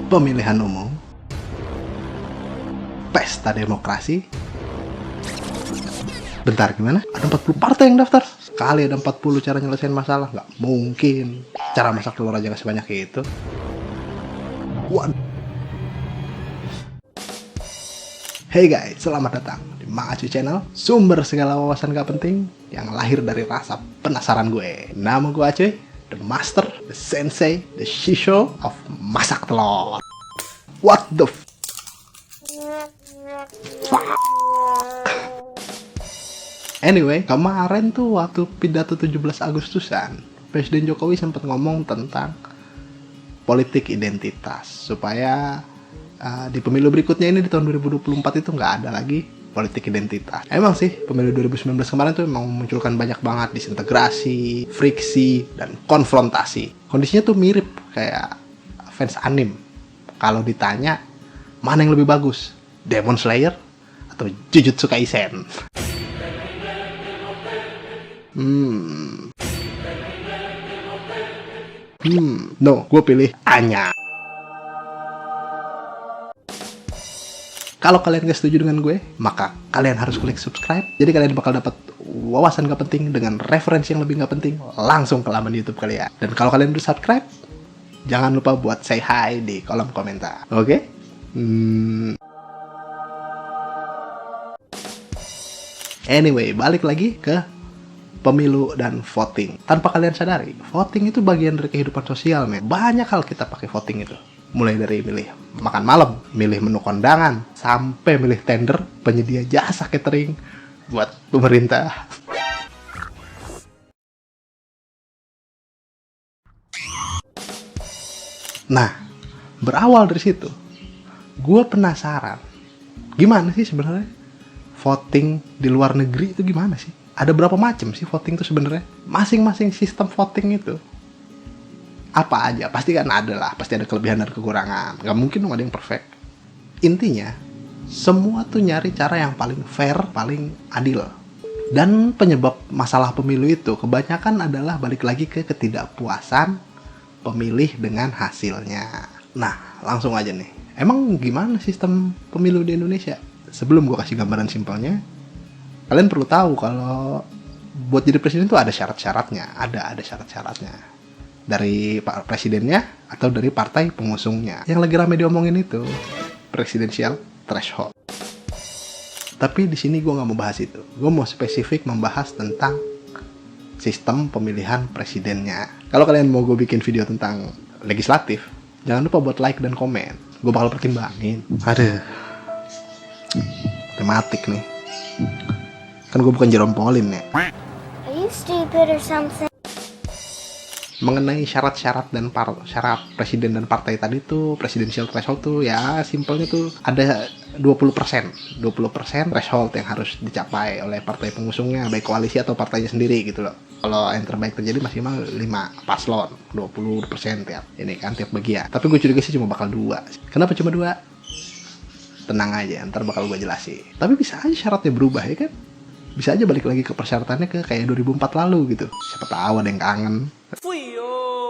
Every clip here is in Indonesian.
pemilihan umum, pesta demokrasi. Bentar, gimana? Ada 40 partai yang daftar. Sekali ada 40 cara nyelesain masalah. Nggak mungkin. Cara masak telur aja nggak sebanyak itu. Waduh. Hey guys, selamat datang di Mang Acuy Channel, sumber segala wawasan gak penting yang lahir dari rasa penasaran gue. Nama gue Acuy, the master, the sensei, the shisho of masak telur. What the fuck? Anyway, kemarin tuh waktu pidato 17 Agustusan, Presiden Jokowi sempat ngomong tentang politik identitas supaya di pemilu berikutnya ini di tahun 2024 itu nggak ada lagi politik identitas. Emang sih pemilu 2019 kemarin tuh emang memunculkan banyak banget disintegrasi, friksi, dan konfrontasi. Kondisinya tuh mirip kayak fans anime. Kalau ditanya mana yang lebih bagus, Demon Slayer atau Jujutsu Kaisen? No, gue pilih Anya. Kalau kalian gak setuju dengan gue, maka kalian harus klik subscribe. Jadi kalian bakal dapat wawasan gak penting dengan referensi yang lebih gak penting langsung ke laman YouTube kalian. Dan kalau kalian udah subscribe, jangan lupa buat say hi di kolom komentar. Oke? Anyway, balik lagi ke pemilu dan voting. Tanpa kalian sadari, voting itu bagian dari kehidupan sosial, men. Banyak hal kita pakai voting itu. Mulai dari milih makan malam, milih menu kondangan, sampai milih tender penyedia jasa catering buat pemerintah. Nah, berawal dari situ, gue penasaran, gimana sih sebenarnya voting di luar negeri itu gimana sih? Ada berapa macam sih voting itu sebenarnya? Masing-masing sistem voting itu apa aja? Pasti kan ada lah, pasti ada kelebihan dan kekurangan. Gak mungkin dong ada yang perfect. Intinya, semua tuh nyari cara yang paling fair, paling adil. Dan penyebab masalah pemilu itu kebanyakan adalah balik lagi ke ketidakpuasan pemilih dengan hasilnya. Nah, langsung aja nih. Emang gimana sistem pemilu di Indonesia? Sebelum gue kasih gambaran simpelnya, kalian perlu tahu kalau buat jadi presiden itu ada syarat-syaratnya. Ada syarat-syaratnya. Dari pak presidennya atau dari partai pengusungnya. Yang lagi rame diomongin itu presidensial threshold. Tapi di sini gue nggak mau bahas itu. Gue mau spesifik membahas tentang sistem pemilihan presidennya. Kalau kalian mau gue bikin video tentang legislatif, jangan lupa buat like dan komen. Gue bakal pertimbangin. Aduh, tematik nih. Kan gue bukan Jerome Pauline ya. Are you stupid or something? Mengenai syarat-syarat dan syarat presiden dan partai tadi tuh, presidensial threshold tuh ya simpelnya tuh ada 20% threshold yang harus dicapai oleh partai pengusungnya, baik koalisi atau partainya sendiri gitu loh. Kalau yang terbaik terjadi maksimal 5 paslon, 20% tiap bagian. Tapi gue curiga sih cuma bakal 2. Kenapa cuma 2? Tenang aja, ntar bakal gue jelasin. Tapi bisa aja syaratnya berubah ya kan? Bisa aja balik lagi ke persyaratannya ke kayak 2004 lalu gitu. Siapa tahu ada yang kangen.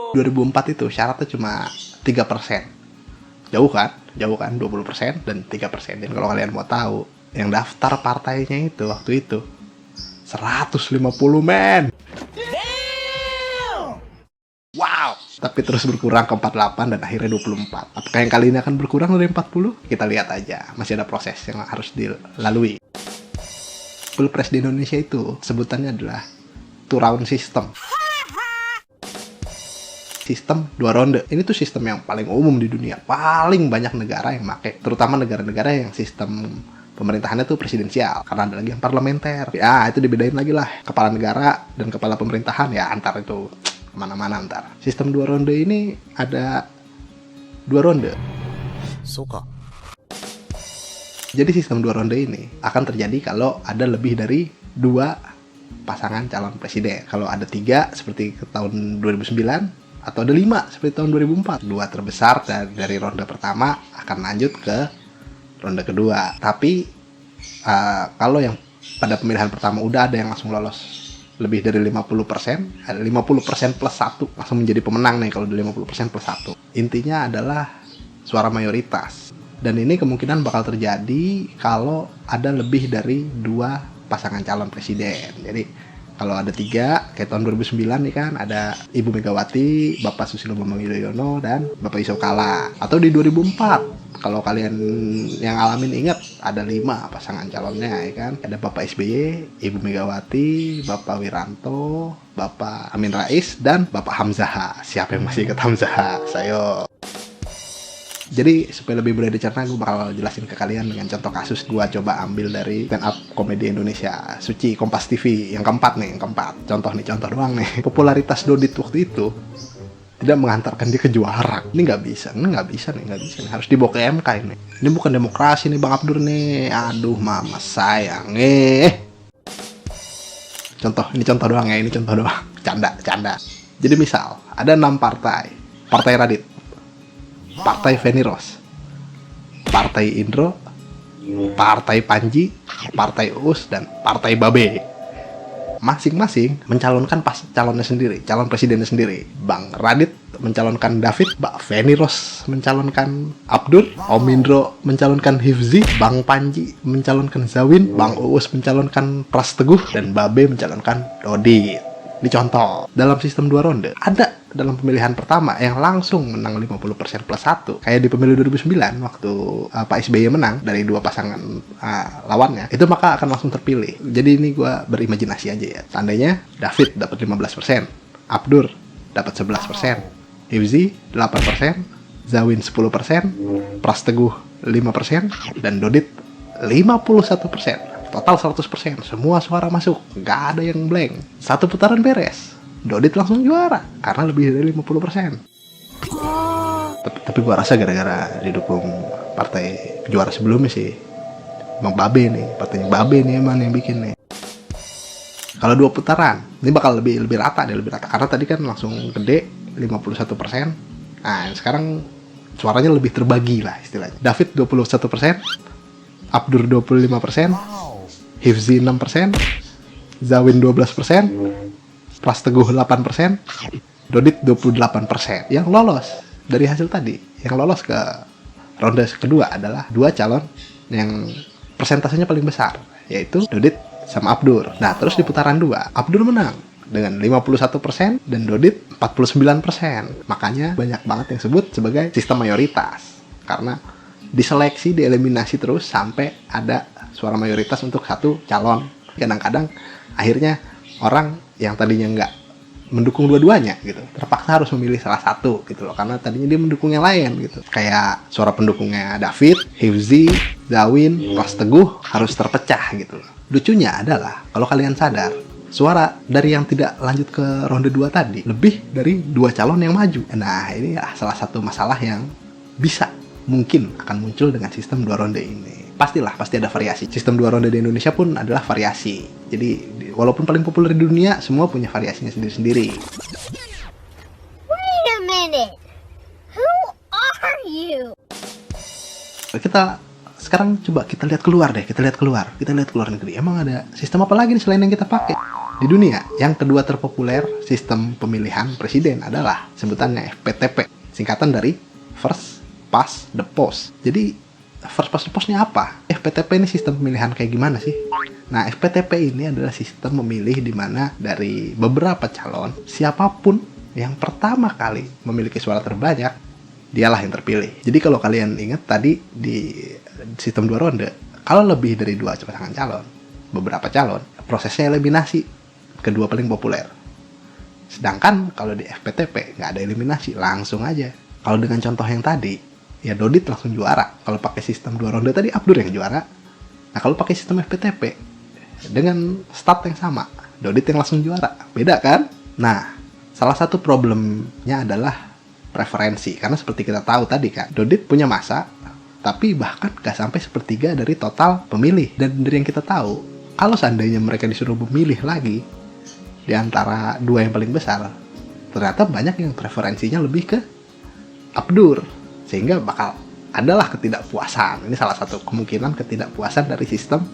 2004 itu syaratnya cuma 3%. Jauh kan? 20% dan 3%. Dan kalau kalian mau tahu, yang daftar partainya itu waktu itu 150 men. Wow. Tapi terus berkurang ke 48 dan akhirnya 24. Apakah yang kali ini akan berkurang dari 40? Kita lihat aja. Masih ada proses yang harus dilalui. Pilpres di Indonesia itu sebutannya adalah two round system. Sistem 2 ronde. Ini tuh sistem yang paling umum di dunia. Paling banyak negara yang pakai. Terutama negara-negara yang sistem pemerintahannya tuh presidensial. Karena ada lagi yang parlementer. Ya, itu dibedain lagi lah. Kepala negara dan kepala pemerintahan ya antar itu kemana-mana antar. Sistem 2 ronde ini ada 2 ronde. Suka. Jadi sistem 2 ronde ini akan terjadi kalau ada lebih dari 2 pasangan calon presiden. Kalau ada 3 seperti ke tahun 2009 atau ada 5 seperti tahun 2004. 2 terbesar dari ronde pertama akan lanjut ke ronde kedua. Tapi kalau yang pada pemilihan pertama udah ada yang langsung lolos lebih dari 50%, ada 50% plus 1 langsung menjadi pemenang nih kalau udah 50% plus 1. Intinya adalah suara mayoritas. Dan ini kemungkinan bakal terjadi kalau ada lebih dari 2 pasangan calon presiden. Jadi kalau ada 3, kayak tahun 2009 nih kan, ada Ibu Megawati, Bapak Susilo Bambang Yudhoyono, dan Bapak Yusuf Kala. Atau di 2004, kalau kalian yang alamin ingat, ada 5 pasangan calonnya ya kan. Ada Bapak SBY, Ibu Megawati, Bapak Wiranto, Bapak Amin Rais, dan Bapak Hamzah. Siapa yang masih ingat Hamzah? Sayo. Jadi supaya lebih mudah dicerna, gue bakal jelasin ke kalian dengan contoh kasus gue coba ambil dari stand up komedi Indonesia, Suci, Kompas TV, yang keempat. Contoh doang nih. Popularitas Dodit waktu itu tidak mengantarkan dia ke juara. Ini nggak bisa nih. Harus dibawa ke MK ini. Ini bukan demokrasi nih Bang Abdur nih. Aduh mama sayang. Ini contoh doang. Canda. Jadi misal ada 6 partai Radit, Partai Feni Rose, Partai Indro, Partai Panji, Partai Uus, dan Partai Babe. Masing-masing mencalonkan calon presidennya sendiri. Bang Radit mencalonkan David, Mbak Feni Rose mencalonkan Abdur, Om Indro mencalonkan Hifzi, Bang Panji mencalonkan Zawin, Bang Uus mencalonkan Pras Teguh, dan Babe mencalonkan Dodit. Ini contoh. Dalam sistem 2 ronde, ada dalam pemilihan pertama yang langsung menang 50% plus 1. Kayak di pemilu 2009 waktu Pak SBY menang dari 2 pasangan lawannya, itu maka akan langsung terpilih. Jadi ini gue berimajinasi aja ya. Seandainya David dapat 15%, Abdur dapat 11%, Hifzi 8%, Zawin 10%, Pras Teguh 5%, dan Dodit 51%. Total 100%, semua suara masuk, nggak ada yang blank. 1 putaran beres, Dodit langsung juara karena lebih dari 50%. Tapi gua rasa gara-gara didukung partai juara sebelumnya sih, Bang Babe nih, partainya Babe nih emang yang bikin nih. Kalau 2 putaran, ini bakal lebih rata karena tadi kan langsung gede 51%. Nah sekarang suaranya lebih terbagi lah istilahnya. David 21%, Abdur 25%, Hifzi 6%, Zawin 12%, Pras Teguh 8%, Dodit 28%. Yang lolos dari hasil tadi, yang lolos ke ronde kedua adalah 2 calon yang persentasenya paling besar, yaitu Dodit sama Abdur. Nah, terus di putaran 2, Abdur menang dengan 51% dan Dodit 49%. Makanya banyak banget yang sebut sebagai sistem mayoritas, karena diseleksi, dieliminasi terus sampai ada suara mayoritas untuk 1 calon. Kadang-kadang akhirnya orang yang tadinya nggak mendukung dua-duanya gitu, terpaksa harus memilih salah satu gitu loh, karena tadinya dia mendukung yang lain gitu. Kayak suara pendukungnya David, Hifzi, Zawin, Pras Teguh harus terpecah gitu loh. Lucunya adalah kalau kalian sadar, suara dari yang tidak lanjut ke ronde 2 tadi lebih dari 2 calon yang maju. Nah ini salah satu masalah yang mungkin akan muncul dengan sistem 2 ronde ini. Pasti ada variasi. Sistem 2 ronde di Indonesia pun adalah variasi. Jadi walaupun paling populer di dunia, semua punya variasinya sendiri-sendiri. Wait a minute. Who are you? Kita sekarang coba kita lihat keluar negeri. Emang ada sistem apa lagi nih selain yang kita pakai di dunia? Yang kedua terpopuler sistem pemilihan presiden adalah sebutannya FPTP, singkatan dari First Past the Post. Jadi First Past the Post ini apa? FPTP ini sistem pemilihan kayak gimana sih? Nah, FPTP ini adalah sistem memilih di mana dari beberapa calon, siapapun yang pertama kali memiliki suara terbanyak, dialah yang terpilih. Jadi kalau kalian ingat tadi di sistem 2 ronde, kalau lebih dari 2 pasangan calon, beberapa calon, prosesnya eliminasi, kedua paling populer. Sedangkan kalau di FPTP nggak ada eliminasi, langsung aja. Kalau dengan contoh yang tadi, ya Dodit langsung juara. Kalau pakai sistem 2 ronde tadi, Abdur yang juara. Nah kalau pakai sistem FPTP dengan start yang sama, Dodit yang langsung juara. Beda kan? Nah, salah satu problemnya adalah preferensi. Karena seperti kita tahu tadi kan, Dodit punya masa, tapi bahkan gak sampai 1/3 dari total pemilih. Dan dari yang kita tahu, kalau seandainya mereka disuruh memilih lagi di antara 2 yang paling besar, ternyata banyak yang preferensinya lebih ke Abdur. Sehingga bakal adalah ketidakpuasan. Ini salah satu kemungkinan ketidakpuasan dari sistem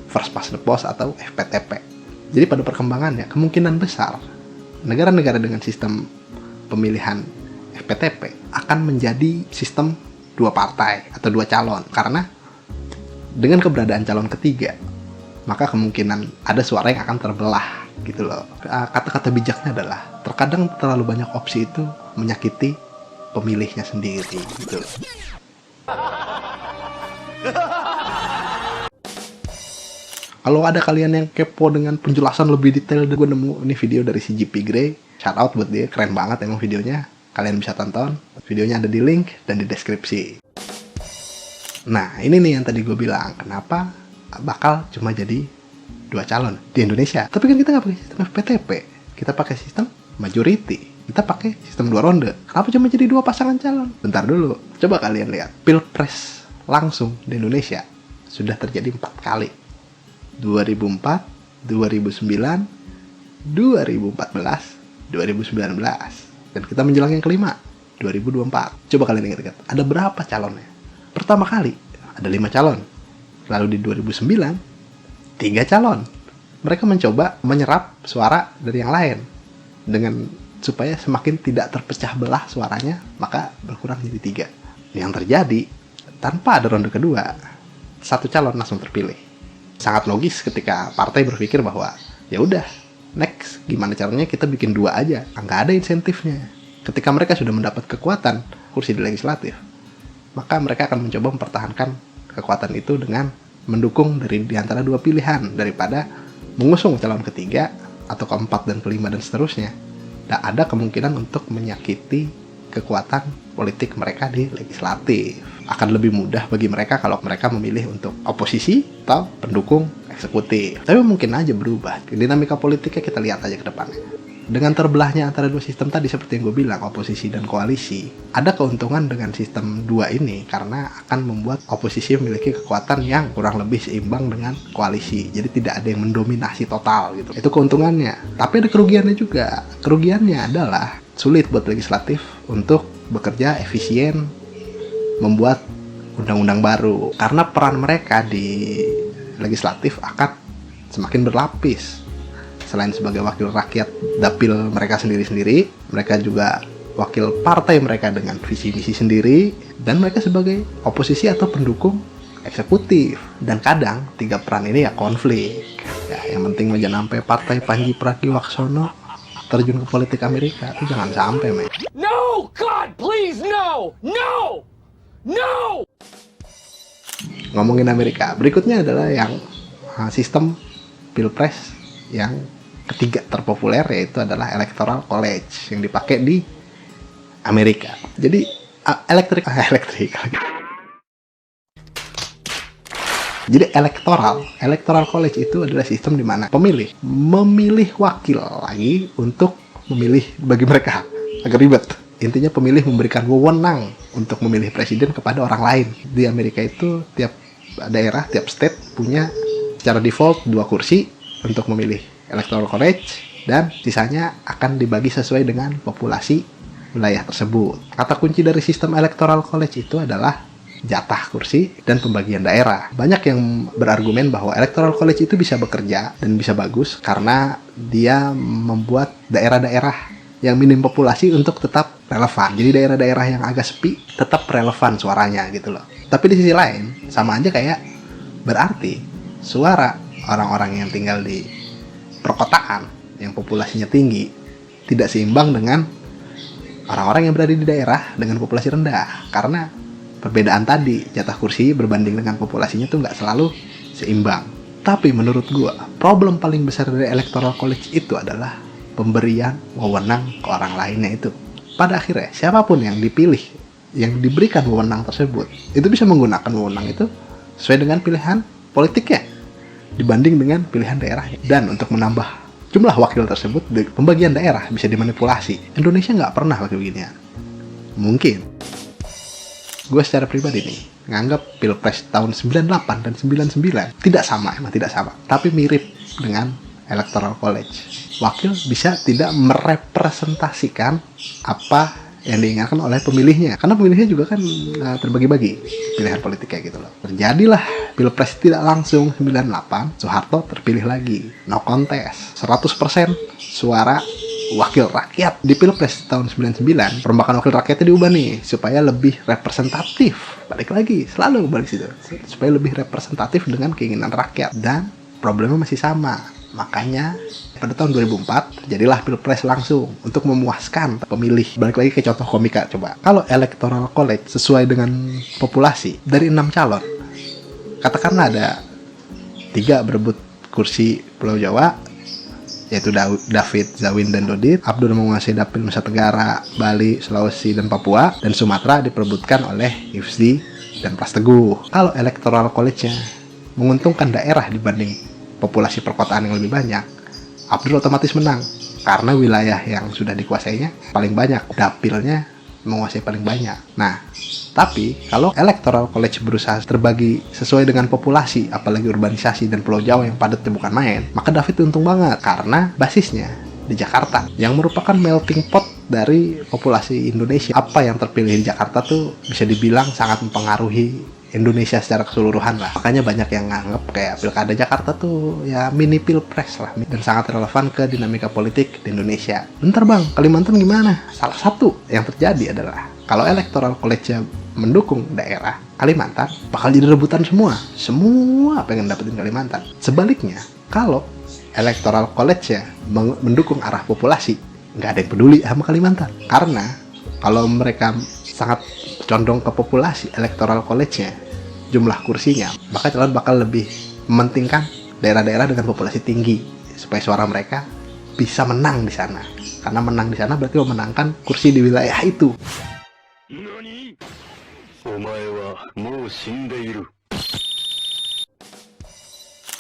First Past the Post atau FPTP. Jadi pada perkembangannya, kemungkinan besar negara-negara dengan sistem pemilihan FPTP akan menjadi sistem dua partai atau dua calon. Karena dengan keberadaan calon ketiga, maka kemungkinan ada suara yang akan terbelah gitu loh. Kata-kata bijaknya adalah terkadang terlalu banyak opsi itu menyakiti pemilihnya sendiri gitu. Kalau ada kalian yang kepo dengan penjelasan lebih detail, gue nemu ini video dari si JP Gray. Shout out buat dia, keren banget emang videonya. Kalian bisa tonton, videonya ada di link dan di deskripsi. Nah, ini nih yang tadi gue bilang, kenapa bakal cuma jadi dua calon di Indonesia. Tapi kan kita nggak pakai sistem FPTP, kita pakai sistem majority, kita pakai sistem 2 ronde. Kenapa cuma jadi 2 pasangan calon? Bentar dulu, coba kalian lihat pilpres langsung di Indonesia sudah terjadi 4 kali. 2004, 2009, 2014, 2019. Dan kita menjelang yang kelima, 2024. Coba kalian ingat-ingat, ada berapa calonnya? Pertama kali, ada 5 calon. Lalu di 2009, 3 calon. Mereka mencoba menyerap suara dari yang lain. Dengan supaya semakin tidak terpecah belah suaranya, maka berkurang jadi 3. Yang terjadi, tanpa ada ronde kedua, 1 calon langsung terpilih. Sangat logis ketika partai berpikir bahwa ya udah, next gimana caranya kita bikin 2 aja, nggak ada insentifnya. Ketika mereka sudah mendapat kekuatan kursi di legislatif, maka mereka akan mencoba mempertahankan kekuatan itu dengan mendukung dari di antara 2 pilihan daripada mengusung calon ketiga atau keempat dan kelima dan seterusnya. Dan ada kemungkinan untuk menyakiti kekuatan politik mereka di legislatif. Akan lebih mudah bagi mereka kalau mereka memilih untuk oposisi atau pendukung eksekutif. Tapi mungkin aja berubah. Dinamika politiknya kita lihat aja ke depannya. Dengan terbelahnya antara 2 sistem tadi seperti yang gue bilang, oposisi dan koalisi, ada keuntungan dengan sistem 2 ini karena akan membuat oposisi memiliki kekuatan yang kurang lebih seimbang dengan koalisi. Jadi tidak ada yang mendominasi total gitu. Itu keuntungannya. Tapi ada kerugiannya juga. Kerugiannya adalah sulit buat legislatif untuk bekerja efisien, membuat undang-undang baru. Karena peran mereka di legislatif akan semakin berlapis. Selain sebagai wakil rakyat dapil mereka sendiri-sendiri, mereka juga wakil partai mereka dengan visi misi sendiri, dan mereka sebagai oposisi atau pendukung eksekutif. Dan kadang 3 peran ini ya konflik. Ya, yang penting jangan sampai partai Panji Pragiwaksono terjun ke politik Amerika, itu jangan sampai, men. No, God, please, no, no, no. Ngomongin Amerika, berikutnya adalah yang sistem pilpres yang ketiga terpopuler, yaitu adalah electoral college yang dipakai di Amerika. Jadi Jadi electoral college itu adalah sistem di mana pemilih memilih wakil lagi untuk memilih bagi mereka. Agak ribet. Intinya pemilih memberikan wewenang untuk memilih presiden kepada orang lain. Di Amerika itu tiap daerah, tiap state punya secara default 2 kursi untuk memilih electoral college, dan sisanya akan dibagi sesuai dengan populasi wilayah tersebut. Kata kunci dari sistem electoral college itu adalah jatah kursi dan pembagian daerah. Banyak yang berargumen bahwa electoral college itu bisa bekerja dan bisa bagus karena dia membuat daerah-daerah yang minim populasi untuk tetap relevan. Jadi daerah-daerah yang agak sepi tetap relevan suaranya gitu loh. Tapi di sisi lain sama aja kayak berarti suara orang-orang yang tinggal di perkotaan yang populasinya tinggi tidak seimbang dengan orang-orang yang berada di daerah dengan populasi rendah, karena perbedaan tadi jatah kursi berbanding dengan populasinya tuh nggak selalu seimbang. Tapi menurut gua problem paling besar dari electoral college itu adalah pemberian wewenang ke orang lainnya itu. Pada akhirnya siapapun yang dipilih, yang diberikan wewenang tersebut, itu bisa menggunakan wewenang itu sesuai dengan pilihan politiknya dibanding dengan pilihan daerahnya. Dan untuk menambah jumlah wakil tersebut, pembagian daerah bisa dimanipulasi. Indonesia nggak pernah pakai beginian. Mungkin gue secara pribadi nih nganggap pilpres tahun 98 dan 99 tidak sama, emang tidak sama, tapi mirip dengan electoral college. Wakil bisa tidak merepresentasikan apa yang diingatkan oleh pemilihnya, karena pemilihnya juga kan terbagi-bagi pilihan politiknya gitu loh. Terjadilah pilpres tidak langsung 98, Soeharto terpilih lagi, no contest, 100% suara wakil rakyat. Di Pilpres tahun 99, perombakan wakil rakyatnya diubah nih supaya lebih representatif. Balik lagi, selalu balik situ. Supaya lebih representatif dengan keinginan rakyat. Dan problemnya masih sama. Makanya pada tahun 2004 jadilah Pilpres langsung untuk memuaskan pemilih. Balik lagi ke contoh komika coba. Kalau electoral college sesuai dengan populasi dari 6 calon, katakanlah ada 3 berebut kursi Pulau Jawa, yaitu David, Zawin, dan Dodit. Abdur menguasai dapil Nusa Tenggara, Bali, Sulawesi, dan Papua. Dan Sumatera diperebutkan oleh Hifzi dan Pras Teguh. Kalau electoral college-nya menguntungkan daerah dibanding populasi perkotaan yang lebih banyak, Abdur otomatis menang. Karena wilayah yang sudah dikuasainya paling banyak, dapilnya menguasai paling banyak. Nah, tapi kalau electoral college berusaha terbagi sesuai dengan populasi, apalagi urbanisasi dan Pulau Jawa yang padatnya bukan main, maka David untung banget karena basisnya di Jakarta yang merupakan melting pot dari populasi Indonesia. Apa yang terpilih di Jakarta tuh bisa dibilang sangat mempengaruhi Indonesia secara keseluruhan lah. Makanya banyak yang nganggep kayak pilkada Jakarta tuh ya mini pilpres lah, dan sangat relevan ke dinamika politik di Indonesia. Bentar bang, Kalimantan gimana? Salah satu yang terjadi adalah kalau electoral college-nya mendukung daerah Kalimantan, bakal jadi rebutan semua pengen dapetin Kalimantan. Sebaliknya, kalau electoral college-nya mendukung arah populasi, nggak ada yang peduli sama Kalimantan. Karena kalau mereka sangat condong ke populasi electoral college-nya, jumlah kursinya, maka calon bakal lebih mementingkan daerah-daerah dengan populasi tinggi supaya suara mereka bisa menang di sana. Karena menang di sana berarti memenangkan kursi di wilayah itu.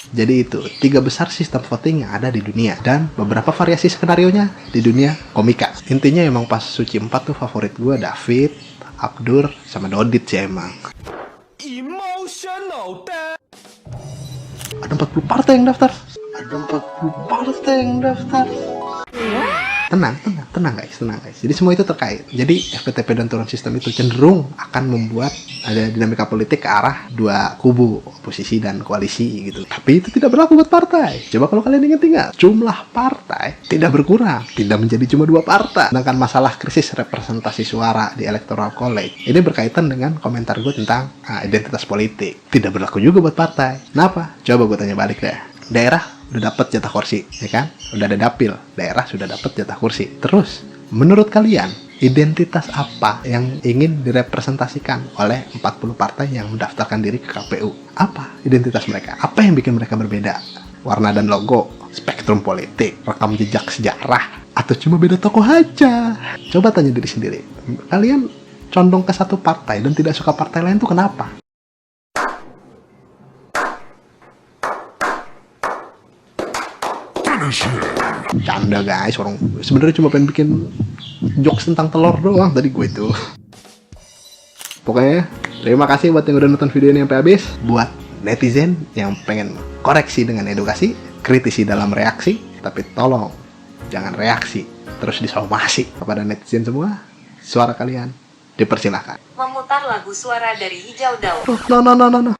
Jadi itu 3 besar sistem voting yang ada di dunia, dan beberapa variasi skenarionya di dunia komika. Intinya emang pas Suci 4 tuh favorit gue David, Abdur, sama Dodit sih emang. Ada 40 partai yang daftar. Tenang guys. Jadi semua itu terkait. Jadi FPTP dan turun sistem itu cenderung akan membuat ada dinamika politik ke arah 2 kubu, oposisi dan koalisi gitu. Tapi itu tidak berlaku buat partai. Coba kalau kalian ingat, jumlah partai tidak berkurang, tidak menjadi cuma 2 partai. Sedangkan masalah krisis representasi suara di electoral college ini berkaitan dengan komentar gue tentang identitas politik. Tidak berlaku juga buat partai. Kenapa? Coba gue tanya balik deh. Daerah udah dapat jatah kursi, ya kan? Udah ada dapil, daerah sudah dapat jatah kursi. Terus, menurut kalian, identitas apa yang ingin direpresentasikan oleh 40 partai yang mendaftarkan diri ke KPU? Apa identitas mereka? Apa yang bikin mereka berbeda? Warna dan logo, spektrum politik, rekam jejak sejarah, atau cuma beda tokoh aja? Coba tanya diri sendiri. Kalian condong ke satu partai dan tidak suka partai lain tuh kenapa? Canda guys, orang sebenarnya cuma pengen bikin jokes tentang telur doang tadi gue itu. Pokoknya terima kasih buat yang udah nonton video ini sampai habis. Buat netizen yang pengen koreksi dengan edukasi, kritisi dalam reaksi, tapi tolong jangan reaksi terus disomasi. Kepada netizen semua, suara kalian dipersilahkan. Memutar lagu Suara dari Hijau Daun. No.